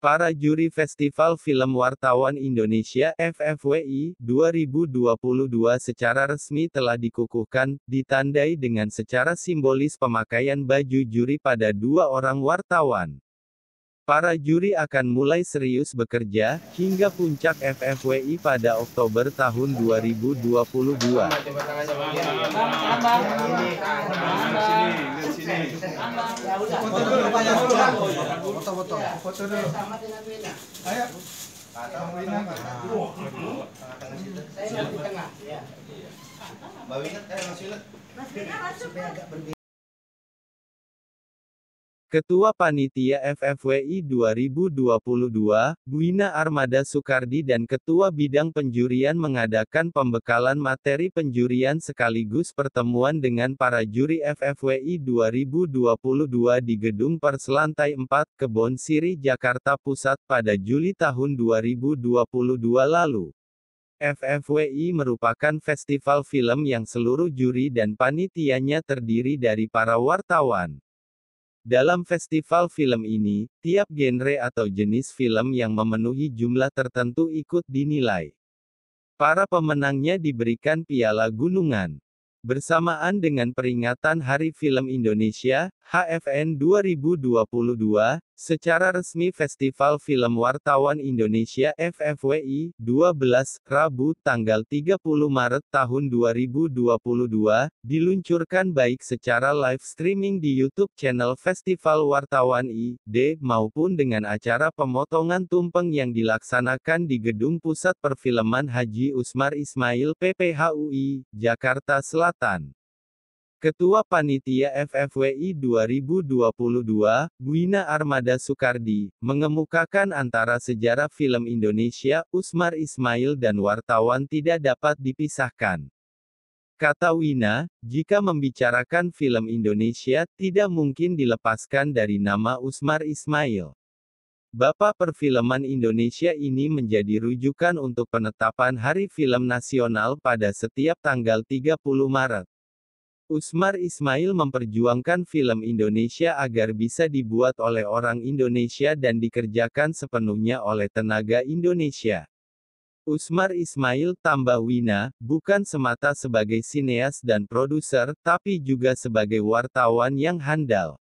Para juri Festival Film Wartawan Indonesia (FFWI) 2022 secara resmi telah dikukuhkan, ditandai dengan secara simbolis pemakaian baju juri pada 2 orang wartawan. Para juri akan mulai serius bekerja, hingga puncak FFWI pada Oktober tahun 2022. Ketua Panitia FFWI 2022, Wina Armada Soekardi dan Ketua Bidang Penjurian mengadakan pembekalan materi penjurian sekaligus pertemuan dengan para juri FFWI 2022 di Gedung Pers Lantai 4, Kebon Siri, Jakarta Pusat pada Juli tahun 2022 lalu. FFWI merupakan festival film yang seluruh juri dan panitianya terdiri dari para wartawan. Dalam festival film ini, tiap genre atau jenis film yang memenuhi jumlah tertentu ikut dinilai. Para pemenangnya diberikan piala gunungan. Bersamaan dengan peringatan Hari Film Indonesia, HFN 2022, secara resmi Festival Film Wartawan Indonesia (FFWI) 12, Rabu, tanggal 30 Maret tahun 2022, diluncurkan baik secara live streaming di YouTube channel Festival Wartawan ID, maupun dengan acara pemotongan tumpeng yang dilaksanakan di Gedung Pusat Perfilman Haji Usmar Ismail PPHUI, Jakarta Selatan. Ketua Panitia FFWI 2022, Wina Armada Soekardi, mengemukakan antara sejarah film Indonesia, Usmar Ismail dan wartawan tidak dapat dipisahkan. Kata Wina, jika membicarakan film Indonesia, tidak mungkin dilepaskan dari nama Usmar Ismail. Bapak perfilman Indonesia ini menjadi rujukan untuk penetapan Hari Film Nasional pada setiap tanggal 30 Maret. Usmar Ismail memperjuangkan film Indonesia agar bisa dibuat oleh orang Indonesia dan dikerjakan sepenuhnya oleh tenaga Indonesia. Usmar Ismail, tambah Wina, bukan semata sebagai sineas dan produser, tapi juga sebagai wartawan yang handal.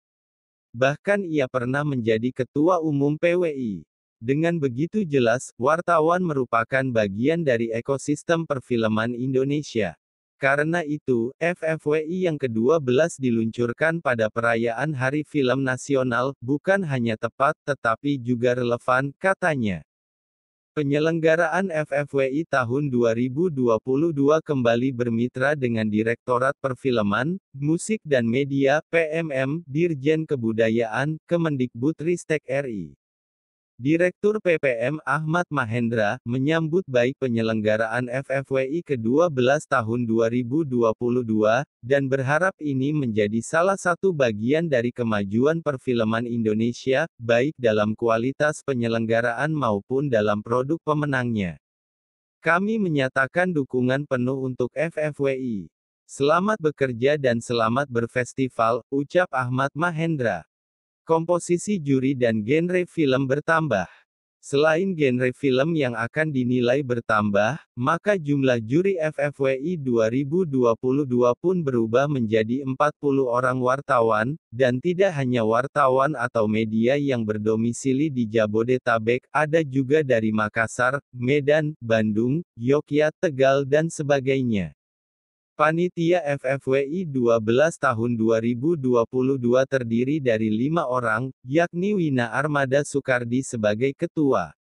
Bahkan ia pernah menjadi Ketua Umum PWI. Dengan begitu jelas, wartawan merupakan bagian dari ekosistem perfilman Indonesia. Karena itu, FFWI yang ke-12 diluncurkan pada perayaan Hari Film Nasional, bukan hanya tepat, tetapi juga relevan, katanya. Penyelenggaraan FFWI tahun 2022 kembali bermitra dengan Direktorat Perfilman, Musik dan Media, PMM, Dirjen Kebudayaan, Kemendikbudristek RI. Direktur PPM Ahmad Mahendra, menyambut baik penyelenggaraan FFWI ke-12 tahun 2022, dan berharap ini menjadi salah satu bagian dari kemajuan perfilman Indonesia, baik dalam kualitas penyelenggaraan maupun dalam produk pemenangnya. Kami menyatakan dukungan penuh untuk FFWI. Selamat bekerja dan selamat berfestival, ucap Ahmad Mahendra. Komposisi juri dan genre film bertambah. Selain genre film yang akan dinilai bertambah, maka jumlah juri FFWI 2022 pun berubah menjadi 40 orang wartawan, dan tidak hanya wartawan atau media yang berdomisili di Jabodetabek, ada juga dari Makassar, Medan, Bandung, Yogyakarta, Tegal dan sebagainya. Panitia FFWI 12 tahun 2022 terdiri dari 5 orang, yakni Wina Armada Soekardi sebagai ketua.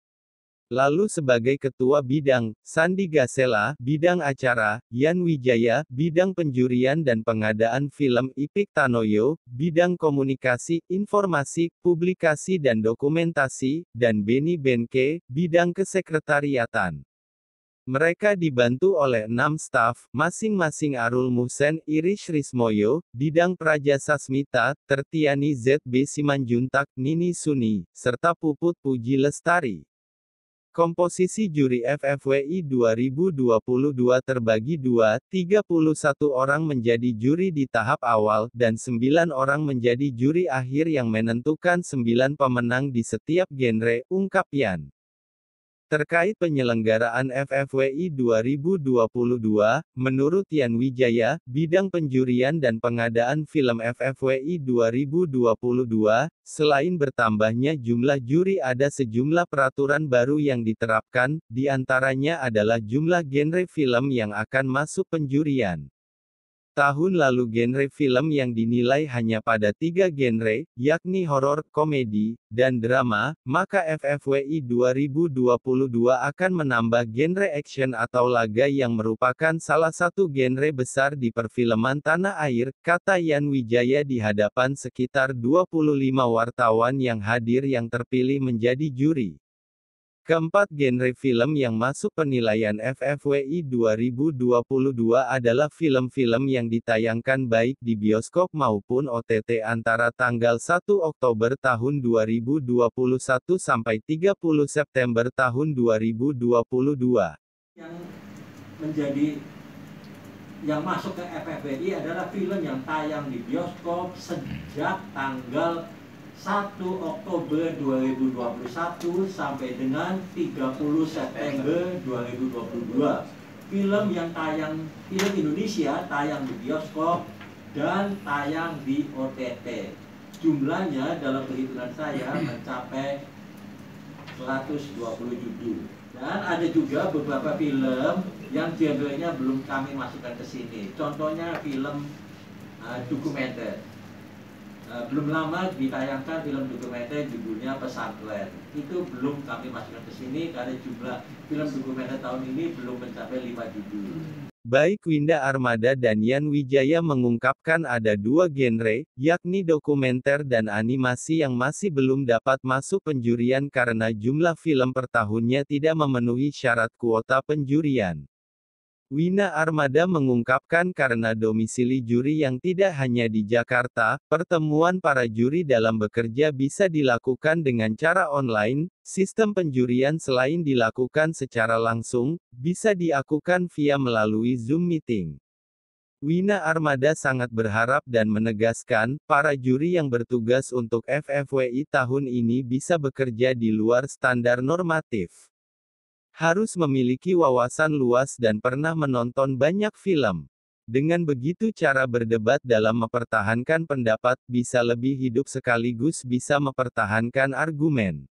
Lalu sebagai ketua bidang, Sandi Gasela, bidang acara, Yan Wijaya, bidang penjurian dan pengadaan film Ipik Tanoyo, bidang komunikasi, informasi, publikasi dan dokumentasi, dan Beni Benke, bidang kesekretariatan. Mereka dibantu oleh 6 staf, masing-masing Arul Muhsen, Irish Rismoyo, Didang Prajasasmita, Tertiani ZB Simanjuntak, Nini Suni, serta Puput Puji Lestari. Komposisi juri FFWI 2022 terbagi dua, 31 orang menjadi juri di tahap awal, dan 9 orang menjadi juri akhir yang menentukan 9 pemenang di setiap genre, ungkap Yan. Terkait penyelenggaraan FFWI 2022, menurut Yan Wijaya, bidang penjurian dan pengadaan film FFWI 2022, selain bertambahnya jumlah juri ada sejumlah peraturan baru yang diterapkan, di antaranya adalah jumlah genre film yang akan masuk penjurian. Tahun lalu genre film yang dinilai hanya pada 3 genre, yakni horor, komedi, dan drama, maka FFWI 2022 akan menambah genre action atau laga yang merupakan salah satu genre besar di perfilman tanah air, kata Yan Wijaya di hadapan sekitar 25 wartawan yang hadir yang terpilih menjadi juri. Keempat genre film yang masuk penilaian FFWI 2022 adalah film-film yang ditayangkan baik di bioskop maupun OTT antara tanggal 1 Oktober tahun 2021 sampai 30 September tahun 2022. Yang masuk ke FFWI adalah film yang tayang di bioskop sejak tanggal 1 Oktober 2021 sampai dengan 30 September 2022. Film yang tayang, film Indonesia tayang di bioskop dan tayang di OTT. Jumlahnya dalam perhitungan saya mencapai 120 judul. Dan ada juga beberapa film yang genrenya belum kami masukkan ke sini. Contohnya film dokumenter. Belum lama ditayangkan film dokumenter judulnya Pesantren. Itu belum kami masukkan ke sini karena jumlah film dokumenter tahun ini belum mencapai 5 judul. Baik Winda Armada dan Yan Wijaya mengungkapkan ada 2 genre, yakni dokumenter dan animasi yang masih belum dapat masuk penjurian karena jumlah film per tahunnya tidak memenuhi syarat kuota penjurian. Wina Armada mengungkapkan karena domisili juri yang tidak hanya di Jakarta, pertemuan para juri dalam bekerja bisa dilakukan dengan cara online, sistem penjurian selain dilakukan secara langsung, bisa dilakukan via melalui Zoom meeting. Wina Armada sangat berharap dan menegaskan, para juri yang bertugas untuk FFWI tahun ini bisa bekerja di luar standar normatif. Harus memiliki wawasan luas dan pernah menonton banyak film. Dengan begitu cara berdebat dalam mempertahankan pendapat bisa lebih hidup sekaligus bisa mempertahankan argumen.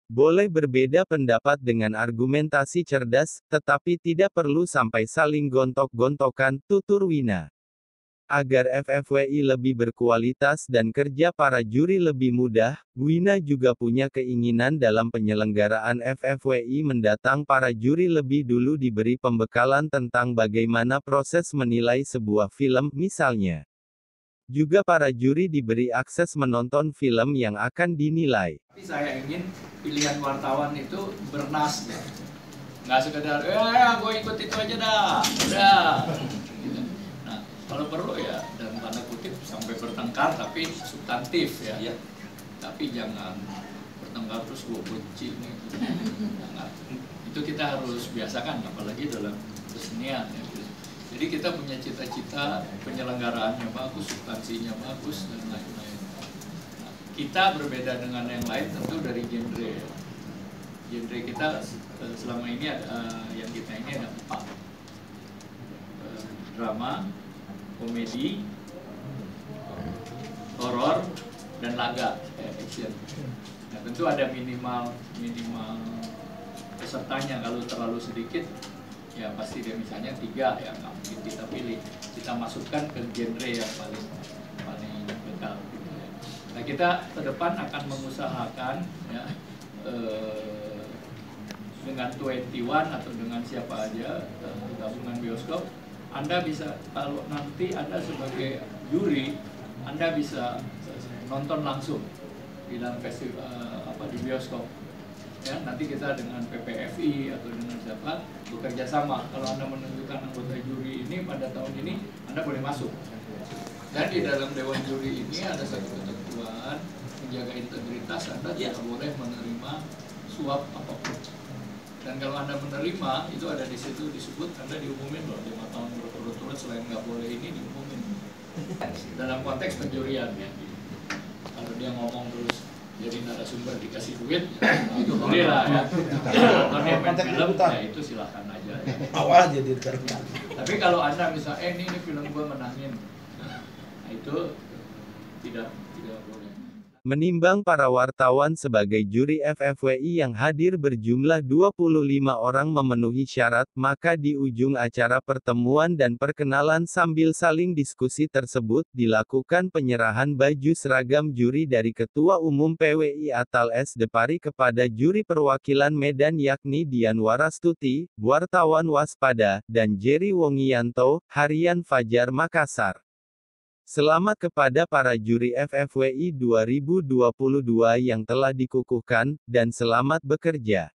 Boleh berbeda pendapat dengan argumentasi cerdas, tetapi tidak perlu sampai saling gontok-gontokan, tutur Wina. Agar FFWI lebih berkualitas dan kerja para juri lebih mudah, Wina juga punya keinginan dalam penyelenggaraan FFWI mendatang para juri lebih dulu diberi pembekalan tentang bagaimana proses menilai sebuah film, misalnya. Juga para juri diberi akses menonton film yang akan dinilai. Tapi saya ingin pilihan wartawan itu bernas, ya. Nggak sekedar, gue ikut itu aja dah, udah. Kalau perlu ya, dalam tanda kutip sampai bertengkar tapi substantif ya. Tapi jangan bertengkar terus gue benci nih. Jangan. Itu kita harus biasakan, apalagi dalam kesenian ya. Jadi kita punya cita-cita penyelenggaraannya bagus, substansinya bagus dan lain-lain. Nah, kita berbeda dengan yang lain tentu dari genre. Genre kita selama ini ada, yang kita ini ada 4. Drama, komedi, horor, dan laga, action. Nah, tentu ada minimal pesertanya. Kalau terlalu sedikit, ya pasti dia misalnya 3 yang nggak mungkin kita pilih. Kita masukkan ke genre yang paling bekal. Gitu ya. Nah, kita ke depan akan mengusahakan ya, dengan 21 atau dengan siapa aja gabungan bioskop. Anda bisa, kalau nanti Anda sebagai juri, Anda bisa nonton langsung di dalam festival di bioskop. Ya, nanti kita dengan PPFI atau dengan siapa bekerja sama. Kalau Anda menunjukkan anggota juri ini pada tahun ini, Anda boleh masuk. Dan di dalam dewan juri ini ada satu ketentuan menjaga integritas. Anda tidak boleh menerima suap apapun. Dan kalau Anda menerima, itu ada di situ disebut Anda diumumin loh 5 tahun berturut-turut, selain nggak boleh ini diumumin. Dalam konteks penjurian ya. Kalau dia ngomong terus jadi narasumber dikasih duit, itu boleh lah ya. Kalau dia main film, ya itu silahkan aja. Ya. Awal jadi terkenal. Tapi kalau Anda misalnya, ini film gue menangin, nah itu tidak boleh. Menimbang para wartawan sebagai juri FFWI yang hadir berjumlah 25 orang memenuhi syarat, maka di ujung acara pertemuan dan perkenalan sambil saling diskusi tersebut, dilakukan penyerahan baju seragam juri dari Ketua Umum PWI Atal S. Depari kepada juri perwakilan Medan yakni Dian Warastuti, wartawan waspada, dan Jerry Wongianto, Harian Fajar Makassar. Selamat kepada para juri FFWI 2022 yang telah dikukuhkan, dan selamat bekerja.